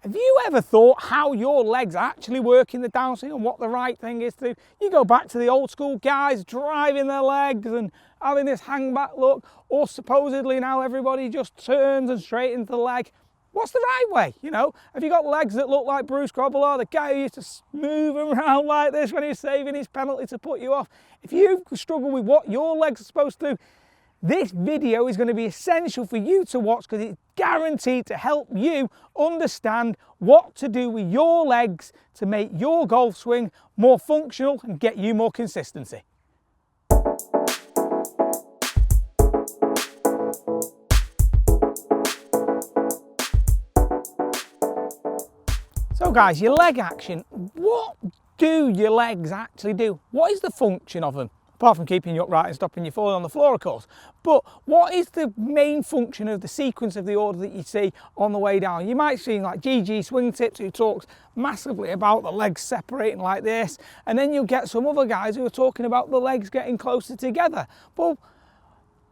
Have you ever thought how your legs actually work in the downswing and what the right thing is to do? You go back to the old school guys driving their legs and having this hang back look, or supposedly now everybody just turns and straightens the leg. What's the right way? You know, have you got legs that look like Bruce Grobbelaar, the guy who used to move around like this when he was saving his penalty to put you off? If you struggle with what your legs are supposed to do, this video is going to be essential for you to watch because it's guaranteed to help you understand what to do with your legs to make your golf swing more functional and get you more consistency. So guys, your leg action, what do your legs actually do? What is the function of them? Apart from keeping you upright and stopping you falling on the floor, of course. But what is the main function of the sequence of the order that you see on the way down? You might see like GG Swing Tips, who talks massively about the legs separating like this, and then you'll get some other guys who are talking about the legs getting closer together. Well,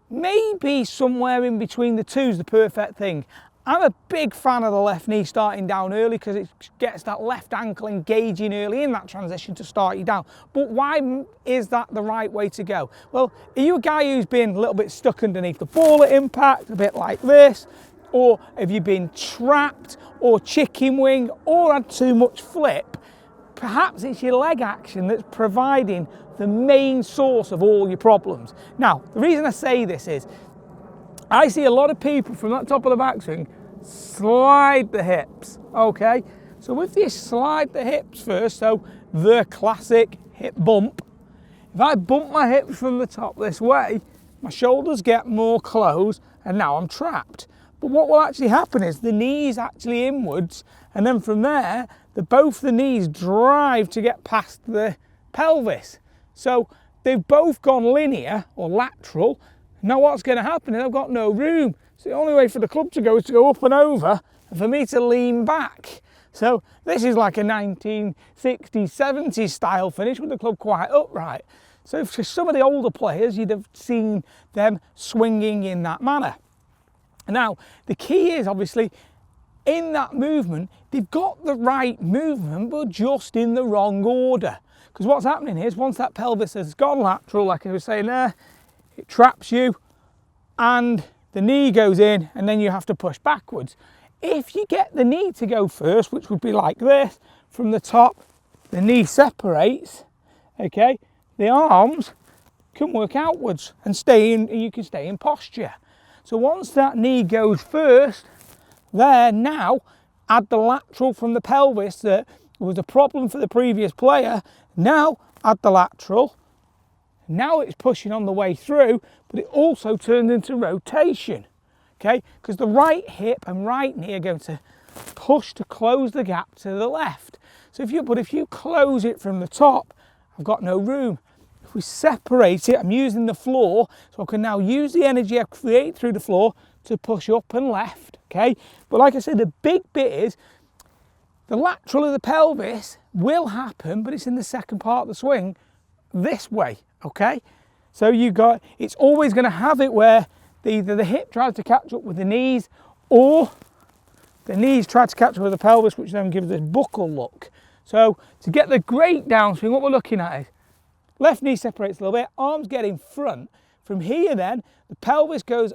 maybe somewhere in between the two is the perfect thing. I'm a big fan of the left knee starting down early because it gets that left ankle engaging early in that transition to start you down. But why is that the right way to go? Well, are you a guy who's been a little bit stuck underneath the ball at impact, a bit like this? Or have you been trapped or chicken wing or had too much flip? Perhaps it's your leg action that's providing the main source of all your problems. Now, the reason I say this is I see a lot of people from that top of the backswing slide the hips, okay? So if you slide the hips first, so the classic hip bump, if I bump my hips from the top this way, my shoulders get more closed and now I'm trapped. But what will actually happen is the knees actually inwards, and then from there, both the knees drive to get past the pelvis. So they've both gone linear or lateral. Now what's going to happen is I've got no room. So the only way for the club to go is to go up and over and for me to lean back. So this is like a 1960s, 70s style finish with the club quite upright. So for some of the older players, you'd have seen them swinging in that manner. Now, the key is obviously in that movement, they've got the right movement, but just in the wrong order. Because what's happening is once that pelvis has gone lateral, like I was saying there, it traps you and the knee goes in and then you have to push backwards. If you get the knee to go first, which would be like this, from the top, the knee separates, okay, the arms can work outwards and you can stay in posture. So once that knee goes first, there now, add the lateral from the pelvis that was a problem for the previous player, now add the lateral. Now it's pushing on the way through, but it also turns into rotation, okay? Because the right hip and right knee are going to push to close the gap to the left. So if you close it from the top, I've got no room. If we separate it, I'm using the floor, so I can now use the energy I create through the floor to push up and left, okay? But like I said, the big bit is the lateral of the pelvis will happen, but it's in the second part of the swing this way. Okay, so it's always going to have it where either the hip tries to catch up with the knees or the knees try to catch up with the pelvis, which then gives this buckle look. So to get the great downswing, what we're looking at is left knee separates a little bit, arms get in front. From here then, the pelvis goes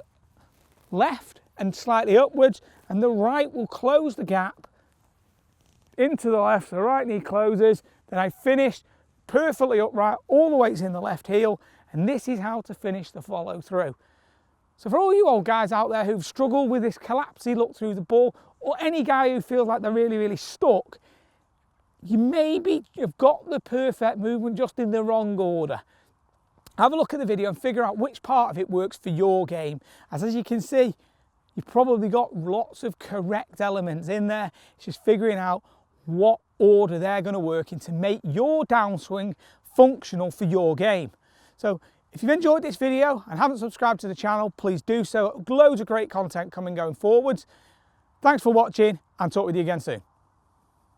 left and slightly upwards, and the right will close the gap into the left, so the right knee closes, then I finished perfectly upright, all the weight's in the left heel, and this is how to finish the follow through. So for all you old guys out there who've struggled with this collapsy look through the ball, or any guy who feels like they're really, really stuck, you maybe have got the perfect movement just in the wrong order. Have a look at the video and figure out which part of it works for your game. As you can see, you've probably got lots of correct elements in there. It's just figuring out what order they're going to work in to make your downswing functional for your game. So if you've enjoyed this video and haven't subscribed to the channel, please do so. Loads of great content coming going forwards. Thanks for watching and talk with you again soon.